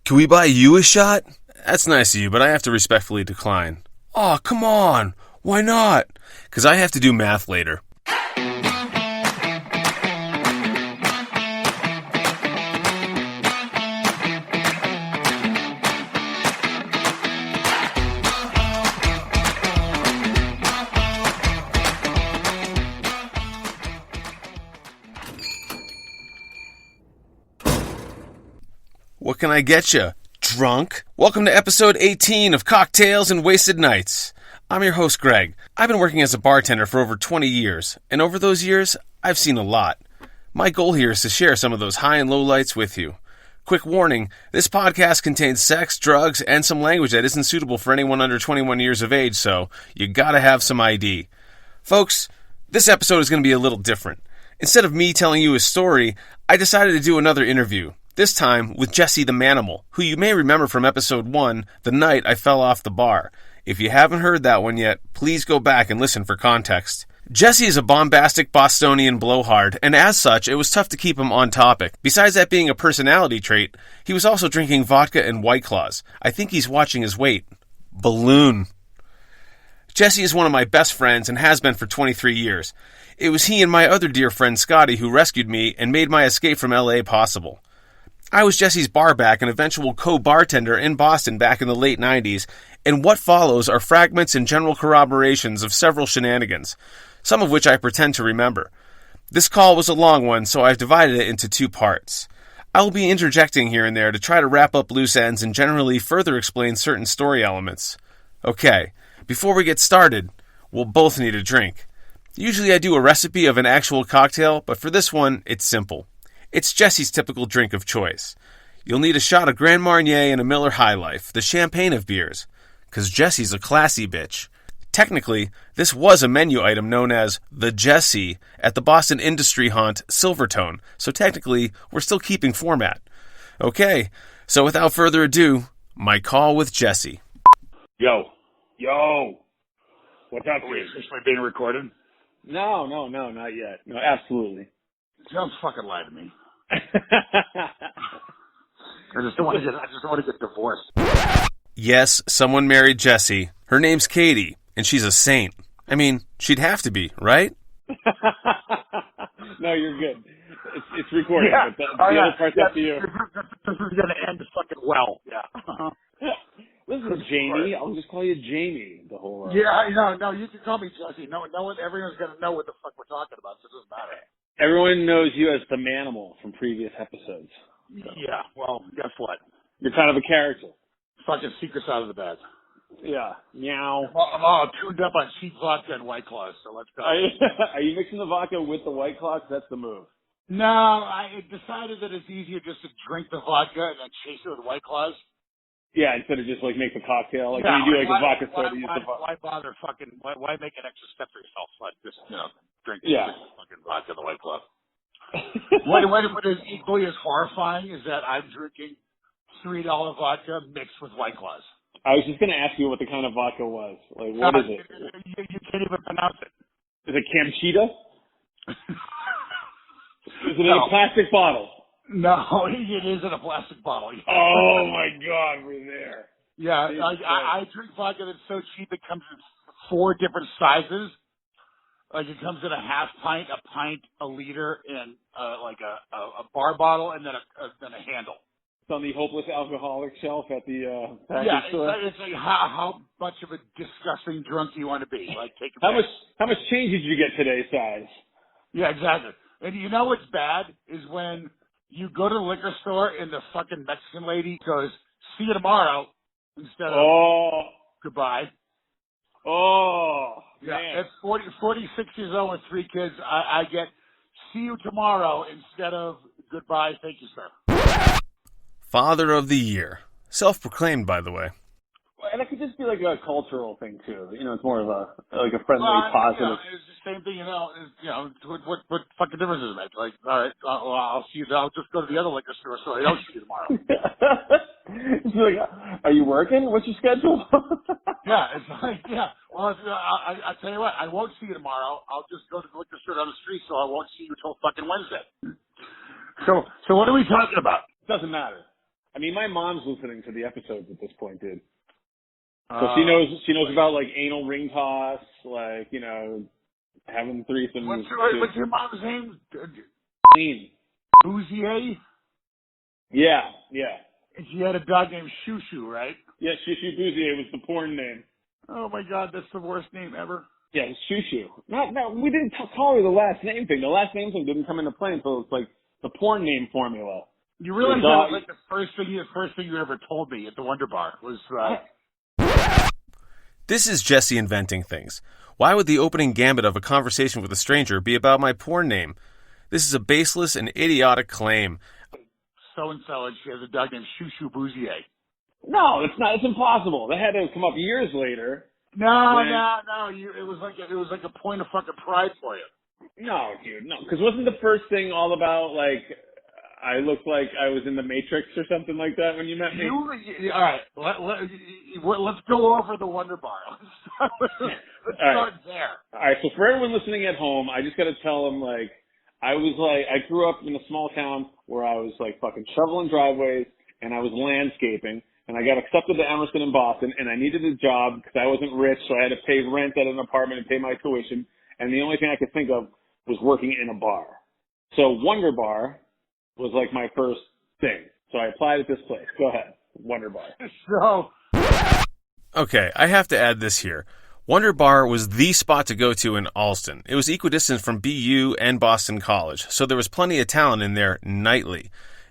Can we buy you a shot? That's nice of you, but I have to respectfully decline. Aw, come on. Why not? Because I have to do math later. What can I get you, drunk? Welcome to episode 18 of Cocktails and Wasted Nights. I'm your host, Greg. I've been working as a bartender for over 20 years, and over those years, I've seen a lot. My goal here is to share some of those high and low lights with you. Quick warning, this podcast contains sex, drugs, and some language that isn't suitable for anyone under 21 years of age, so you gotta have some ID. Folks, this episode is going to be a little different. Instead of me telling you a story, I decided to do another interview. This time with Jesse the Manimal, who you may remember from episode 1, the night I fell off the bar. If you haven't heard that one yet, please go back and listen for context. Jesse is a bombastic Bostonian blowhard, and as such, it was tough to keep him on topic. Besides that being a personality trait, he was also drinking vodka and White Claws. I think he's watching his weight. Balloon. Jesse is one of my best friends and has been for 23 years. It was he and my other dear friend Scotty who rescued me and made my escape from LA possible. I was Jesse's barback and eventual co-bartender in Boston back in the late 90s, and what follows are fragments and general corroborations of several shenanigans, some of which I pretend to remember. This call was a long one, so I've divided it into 2 parts. I will be interjecting here and there to try to wrap up loose ends and generally further explain certain story elements. Okay, before we get started, we'll both need a drink. Usually I do a recipe of an actual cocktail, but for this one, it's simple. It's Jesse's typical drink of choice. You'll need a shot of Grand Marnier and a Miller High Life, the champagne of beers, because Jesse's a classy bitch. Technically, this was a menu item known as the Jesse at the Boston industry haunt Silvertone, so technically, we're still keeping format. Okay, so without further ado, my call with Jesse. Yo. What's up, Are we dude? officially being recorded? No, not yet. No, absolutely. Don't fucking lie to me. I I just don't want to get divorced. Yes, someone married Jesse. Her name's Katie, and she's a saint. I mean, she'd have to be, right? No, you're good. It's recorded, Yeah. but the other part's up to you. This is going to end fucking well. Yeah. Listen, Jamie. I'll just call you Jamie the whole Yeah, no, you can call me Jesse. No one, everyone's going to know what the fuck we're talking about, so it doesn't matter. Everyone knows you as the Manimal from previous episodes. So. Yeah, well, guess what? You're kind of a character. Fucking secrets out of the bed. Yeah. Meow. I'm all tuned up on cheap vodka and White Claws, so let's go. Are you mixing the vodka with the White Claws? That's the move. No, I decided that it's easier just to drink the vodka and then chase it with White Claws. Yeah, instead of just like make the cocktail. Like Yeah, when you do like a vodka soda, use the vodka. why bother fucking, why make an extra step for yourself? Like just, drink Yeah. fucking vodka and the White Claw. What is equally as horrifying is that I'm drinking $3 vodka mixed with White Claws. I was just going to ask you what the kind of vodka was. Like, what is it? You can't even pronounce it. Is it Kamchita? Is it in a plastic bottle? No, it is in a plastic bottle. Oh my God, we're there. Yeah, I drink vodka that's so cheap it comes in 4 different sizes. Like it comes in a half pint, a pint, a liter, and like a bar bottle, and then a handle. It's on the hopeless alcoholic shelf at the package store. It's like how much of a disgusting drunk do you want to be? Like take a How much change did you get today, size? Yeah, exactly. And you know what's bad is when you go to the liquor store and the fucking Mexican lady goes, "See you tomorrow," instead of goodbye. Oh, yeah. Man. At 46 years old with 3 kids, I get "see you tomorrow" instead of "goodbye, thank you, sir." Father of the Year. Self-proclaimed, by the way. And it could just be like a cultural thing too. It's more of a friendly, positive. Yeah, it's the same thing. What fucking difference does it make? Like, all right, I'll see you. I'll just go to the other liquor store so I don't see you tomorrow. It's like, are you working? What's your schedule? Yeah, it's like, yeah. Well, I tell you what, I won't see you tomorrow. I'll just go to the liquor store down the street, so I won't see you until fucking Wednesday. So what are we talking about? Doesn't matter. I mean, my mom's listening to the episodes at this point, dude. So she knows about like anal ring toss, like, you know, having threesomes. What's your mom's name? Clean. Bouzier? Yeah. And she had a dog named Shoo Shoo, right? Yeah, Shushu Bouzier was the porn name. Oh my God, that's the worst name ever. Yeah, it was Shushu. No, we didn't call her the last name thing. The last name thing didn't come into play until it's like the porn name formula. You realize that was like the first thing you ever told me at the Wonder Bar was. This is Jesse inventing things. Why would the opening gambit of a conversation with a stranger be about my porn name? This is a baseless and idiotic claim. So-and-so, and she has a dog named Shoo Shoo Bouzier. No, it's not. It's impossible. That had to come up years later. No. It was like a point of fucking pride for you. No, dude, no. Because wasn't the first thing all about like I looked like I was in the Matrix or something like that when you met me? All right, let's go over the Wonder Bar. Let's start there. All right, so for everyone listening at home, I just got to tell them like I grew up in a small town where I was like fucking shoveling driveways and I was landscaping. And I got accepted to Emerson in Boston, and I needed a job because I wasn't rich, so I had to pay rent at an apartment and pay my tuition. And the only thing I could think of was working in a bar. So Wonder Bar was like my first thing. So I applied at this place. Go ahead, Wonder Bar. Okay, I have to add this here. Wonder Bar was the spot to go to in Allston. It was equidistant from BU and Boston College, so there was plenty of talent in there nightly.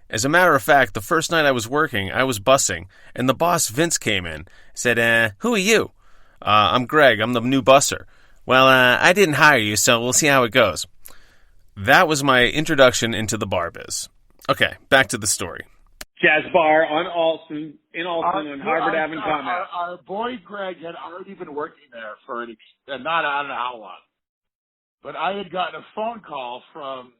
As a matter of fact, the first night I was working, I was bussing, and the boss, Vince, came in. Said, who are you? I'm Greg. I'm the new busser. Well, I didn't hire you, so we'll see how it goes. That was my introduction into the bar biz. Okay, back to the story. Jazz Bar in Allston on Harvard Avenue. Our boy Greg had already been working there for I don't know how long. But I had gotten a phone call from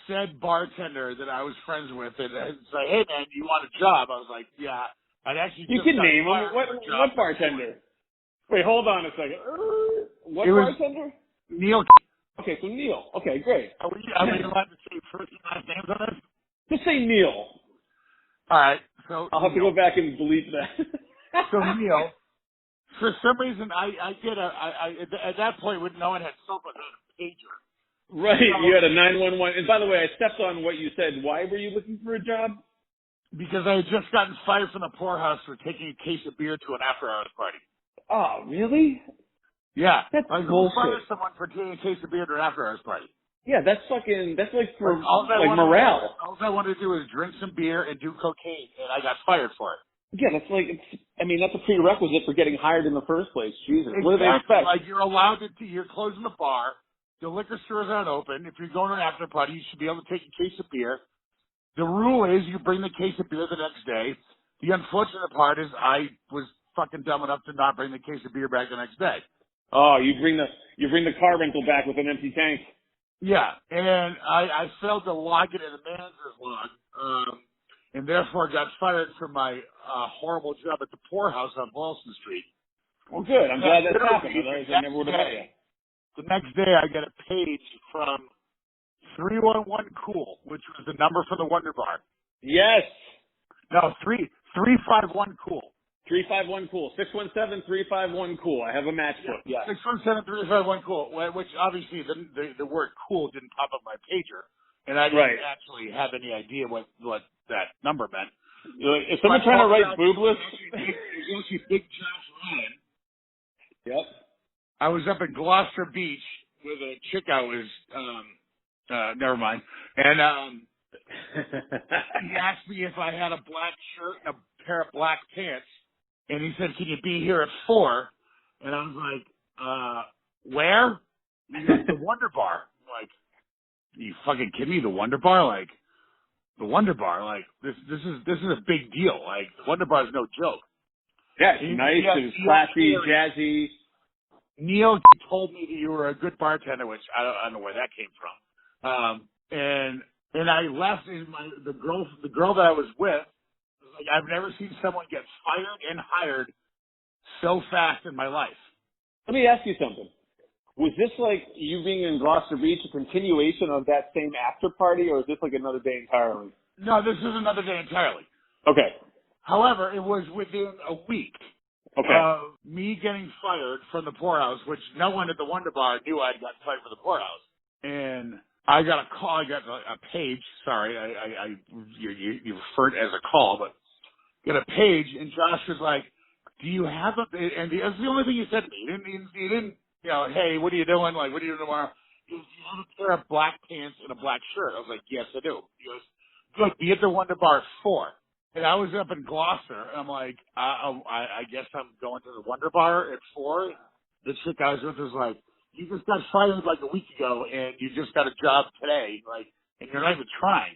said bartender that I was friends with and say, hey man, do you want a job? I was like, yeah. I'd actually You can name him. What bartender? Wait, hold on a second. What bartender? Neil. Okay, so Neil. Okay, great. Are we allowed to say first and last names on this? Just say Neil. All right. So I'll have to go back and delete that. So Neil, for some reason, I at that point when no one had cell phone, I had a pager. Right, you had a 911. And by the way, I stepped on what you said. Why were you looking for a job? Because I had just gotten fired from the poorhouse for taking a case of beer to an after-hours party. Oh, really? Yeah. That's I bullshit. fired someone for taking a case of beer to an after-hours party. Yeah, that's like for morale. All I wanted to do was drink some beer and do cocaine, and I got fired for it. Yeah, that's a prerequisite for getting hired in the first place. Jesus, exactly. What do they expect? Like, you're allowed you're closing the bar. The liquor stores aren't open. If you're going to an after party, you should be able to take a case of beer. The rule is you bring the case of beer the next day. The unfortunate part is I was fucking dumb enough to not bring the case of beer back the next day. Oh, you bring the car rental back with an empty tank. Yeah, and I failed to log it in the manager's log, and therefore got fired from my horrible job at the poorhouse on Boylston Street. Well, good. I'm glad that happened. Otherwise, I never would have met you. The next day, I get a page from 311 Cool, which was the number for the Wonder Bar. Yes. No, 351 Cool. 351 Cool. 617-351 Cool. I have a matchbook. Yeah. 617-351 Cool, which obviously the word cool didn't pop up my pager, and I didn't actually have any idea what that number meant. Is someone trying to write boobless? It's actually Big Josh Ryan. Yep. I was up in Gloucester Beach with a chick I was, never mind. And, he asked me if I had a black shirt and a pair of black pants. And he said, can you be here at 4? And I was like, where? He goes, the Wonder Bar. I'm like, are you fucking kidding me? The Wonder Bar? Like, the Wonder Bar? Like, this is a big deal. Like, the Wonder Bar is no joke. Yeah, it's nice. It's classy, jazzy. Neil told me that you were a good bartender, which I don't know where that came from. And I left, and the girl that I was with, like, I've never seen someone get fired and hired so fast in my life. Let me ask you something. Was this like you being in Gloucester Beach a continuation of that same after party, or is this like another day entirely? No, this is another day entirely. Okay. However, it was within a week of me getting fired from the poorhouse, which no one at the Wonder Bar knew I'd gotten fired from the poorhouse. And I got a call, I got a page, sorry, you referred as a call, but got a page, and Josh was like, do you have a, and that's the only thing he said to me. He didn't, hey, what are you doing? Like, what are you doing tomorrow? He goes, do you have a pair of black pants and a black shirt? I was like, yes, I do. He goes, good, be at the Wonder Bar at 4. And I was up in Gloucester, and I'm like, I guess I'm going to the Wonder Bar at 4. The chick I was with was like, you just got fired like a week ago, and you just got a job today, like, and you're not even trying.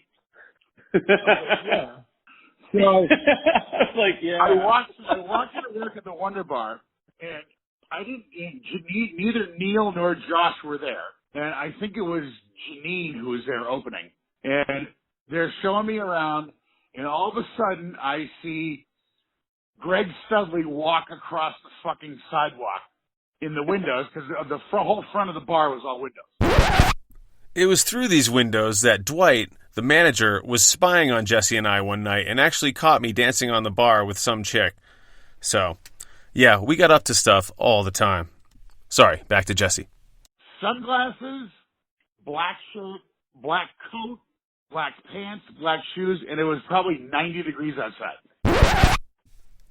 I was like, yeah. So, like, yeah. I walked into work at the Wonder Bar, and neither Neil nor Josh were there. And I think it was Janine who was there opening. And they're showing me around, and all of a sudden I see Greg Studley walk across the fucking sidewalk in the windows, because the whole front of the bar was all windows. It was through these windows that Dwight, the manager, was spying on Jesse and I one night and actually caught me dancing on the bar with some chick. So, yeah, we got up to stuff all the time. Sorry, back to Jesse. Sunglasses, black shirt, black coat, black pants, black shoes, and it was probably 90 degrees outside.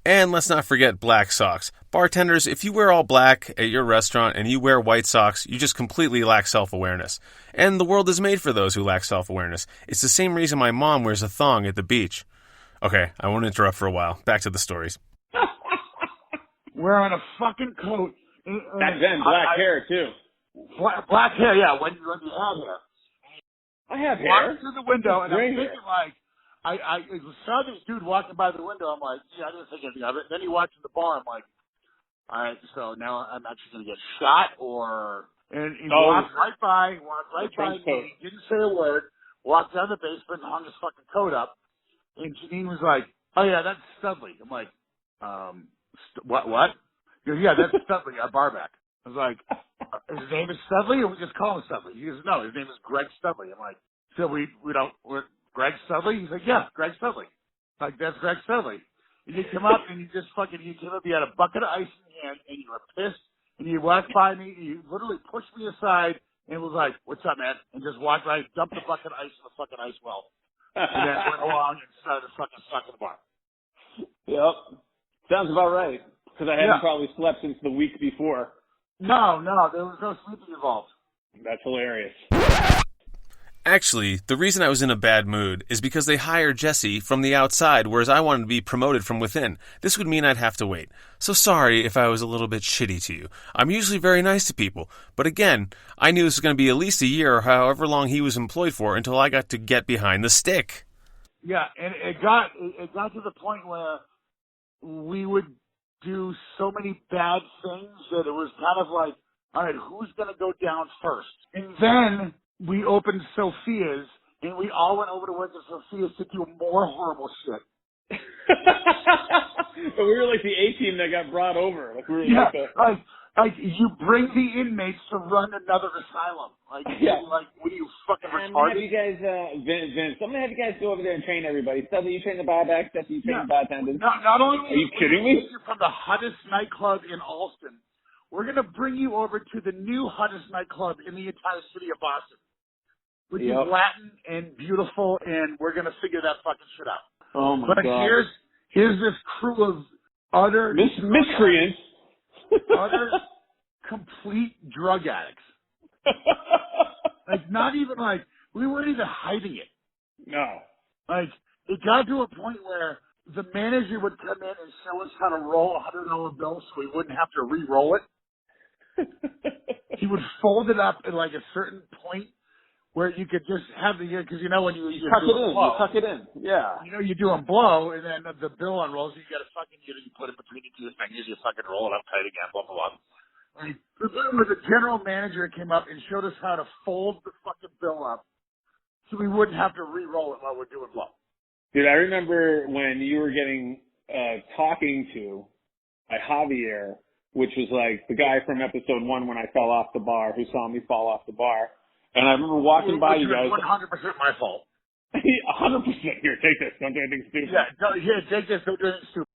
And let's not forget black socks. Bartenders, if you wear all black at your restaurant and you wear white socks, you just completely lack self-awareness. And the world is made for those who lack self-awareness. It's the same reason my mom wears a thong at the beach. Okay, I won't interrupt for a while. Back to the stories. Wearing a fucking coat. Back then, black hair, too. Black hair, yeah, when you have hair. I have hair. Walked through the window, and I'm hair. thinking, like, I saw this dude walking by the window. I'm like, yeah, I didn't think anything of it. Then he walked in the bar. I'm like, all right, so now I'm actually going to get shot, or... And he walked right by me, didn't say a word, walked down the basement and hung his fucking coat up. And Janine was like, oh, yeah, that's Studley. I'm like, what? He goes, yeah, that's Studley, our barback. I was like, his name is Studley, or we just call him Studley? He goes, no, his name is Greg Studley. I'm like, so we're Greg Studley? He's like, yeah, Greg Studley. Like, that's Greg Studley. And you come up and you had a bucket of ice in your hand and you were pissed and you walked by me and you literally pushed me aside and was like, what's up, man? And just walked by, dumped the bucket of ice in the fucking ice well. And then went along and started fucking sucking the bar. Yep. Sounds about right. Because I hadn't probably slept since the week before. No, there was no sleeping involved. That's hilarious. Actually, the reason I was in a bad mood is because they hired Jesse from the outside, whereas I wanted to be promoted from within. This would mean I'd have to wait. So sorry if I was a little bit shitty to you. I'm usually very nice to people. But again, I knew this was going to be at least a year or however long he was employed for until I got to get behind the stick. Yeah, and it got to the point where we would do so many bad things that it was kind of like, all right, who's going to go down first? And then we opened Sophia's, and we all went over to work at Sophia's to do more horrible shit. But we were like the A-team that got brought over. Like we were like you bring the inmates to run another asylum. Like, like, what are you fucking retarded? Have you guys, Vince, I'm gonna have you guys go over there and train everybody. Stuff that you train the barback, stuff that you train the bartenders. Not only are you kidding me? You're from the hottest nightclub in Alston. We're gonna bring you over to the new hottest nightclub in the entire city of Boston, which is Latin and beautiful, and we're gonna figure that fucking shit out. Oh my God! But here's this crew of utter miscreants. Utter complete drug addicts. Like, not even like, we weren't even hiding it. No. Like, it got to a point where the manager would come in and show us how to roll a $100 bill so we wouldn't have to re-roll it. He would fold it up at like a certain point where you could just have the, because you know when you tuck it in, you tuck it in, yeah. You know, you do a blow, and then the bill unrolls, you got to fucking, you put it between your two fingers, you fucking roll it up tight again, blah, blah, blah. Like, the general manager came up and showed us how to fold the fucking bill up so we wouldn't have to re-roll it while we're doing blow. Dude, I remember when you were getting, talking to by Javier, which was like the guy from episode 1 when I fell off the bar, who saw me fall off the bar. And I remember walking by you guys. 100% my fault. 100%. Here, take this. Don't do anything stupid. Yeah, here, take this. Don't do anything stupid.